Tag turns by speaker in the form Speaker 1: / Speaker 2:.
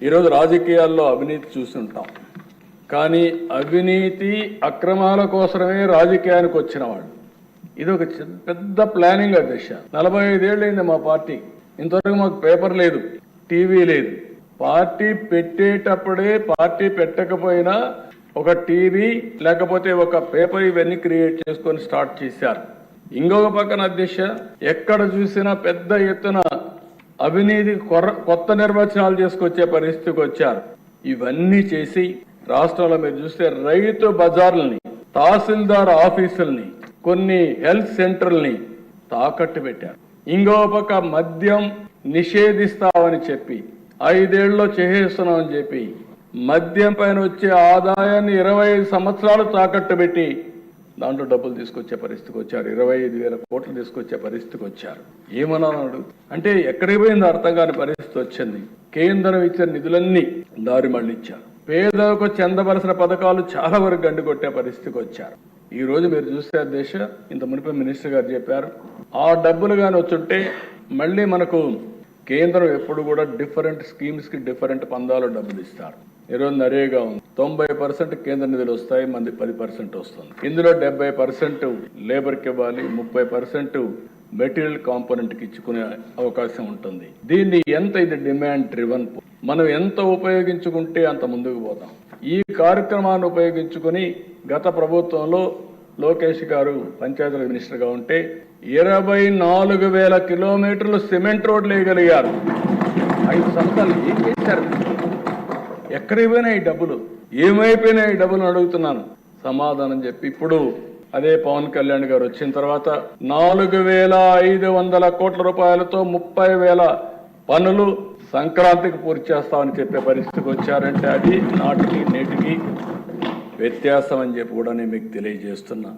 Speaker 1: ఈరోజు రాజకీయాల్లో అవినీతి చూస్తుంటాం, కానీ అవినీతి అక్రమాల కోసమే రాజకీయానికి వచ్చిన వాళ్ళు. ఇది ఒక పెద్ద ప్లానింగ్ దిశ. 45 ఏళ్ళైంది మా పార్టీ. ఇంతవరకు మాకు పేపర్ లేదు, టీవీ లేదు. పార్టీ పెట్టేటప్పుడే, పార్టీ పెట్టకపోయినా ఒక టీవీ లేకపోతే ఒక పేపర్ ఇవన్నీ క్రియేట్ చేసుకొని స్టార్ట్ చేశారు. ఇంకొక పక్కన అధ్యక్ష, ఎక్కడ చూసినా పెద్ద ఎత్తున అవినీతి కొత్త నిర్వచనాలు చేసుకొచ్చే పరిస్థితికి వచ్చారు. ఇవన్నీ చేసి రాష్ట్రంలో మీరు చూస్తే రైతు బజార్లని, తహసీల్దార్ ఆఫీసుల్ని, కొన్ని హెల్త్ సెంటర్లని తాకట్టు పెట్టారు. ఇంకో పక్క మద్యం నిషేధిస్తామని చెప్పి 5 ఏళ్లలో చేసేస్తున్నామని చెప్పి మద్యం పైన వచ్చే ఆదాయాన్ని 25 సంవత్సరాలు తాకట్టు పెట్టి దాంట్లో డబ్బులు తీసుకొచ్చే పరిస్థితికి వచ్చారు. 25,000 కోట్లు తీసుకొచ్చే పరిస్థితికి వచ్చారు. ఏమన్నాడు అంటే ఎక్కడికి పోయిందో అర్థం కాని పరిస్థితి వచ్చింది. కేంద్రం ఇచ్చిన నిధులన్నీ దారి మళ్ళించారు. పేదలకు చెందవలసిన పథకాలు చాలా వరకు గండికొట్టే పరిస్థితికి వచ్చారు. ఈ రోజు మీరు చూస్తే దేశ ఇంత మునిపి మినిస్టర్ గారు చెప్పారు, ఆ డబ్బులు కానీ వచ్చుంటే మళ్ళీ మనకు కేంద్రం ఎప్పుడు కూడా డిఫరెంట్ స్కీమ్స్ కి డిఫరెంట్ పందాలు డబ్బులు ఇస్తారు. ఈరోజు నరేగా ఉంది, 90% కేంద్ర నిధులు వస్తాయి, మంది 10% వస్తుంది. ఇందులో 70% లేబర్కి ఇవ్వాలి, 30% మెటీరియల్ కాంపోనెంట్కి ఇచ్చుకునే అవకాశం ఉంటుంది. దీన్ని ఇది డిమాండ్ డ్రివన్. మనం ఎంత ఉపయోగించుకుంటే అంత ముందుకు పోతాం. ఈ కార్యక్రమాన్ని ఉపయోగించుకుని గత ప్రభుత్వంలో లోకేష్ గారు పంచాయతీరాజ్ మినిస్టర్గా ఉంటే 24,000 కిలోమీటర్లు సిమెంట్ రోడ్లు వేయగలిగారు. 5 సంవత్సరాలు ఏం చేశారు? ఎక్కడికి పోయినాయి ఈ డబ్బులు? ఏమైపోయినాయి ఈ డబ్బులు అడుగుతున్నాను సమాధానం చెప్పి. ఇప్పుడు అదే పవన్ కళ్యాణ్ గారు వచ్చిన తర్వాత 4,500 కోట్ల రూపాయలతో 30,000 పనులు సంక్రాంతికి పూర్తి చేస్తామని చెప్పే పరిస్థితికి వచ్చారంటే అది నాటికి నేటికి వ్యత్యాసం అని చెప్పి కూడా నేను మీకు తెలియజేస్తున్నా.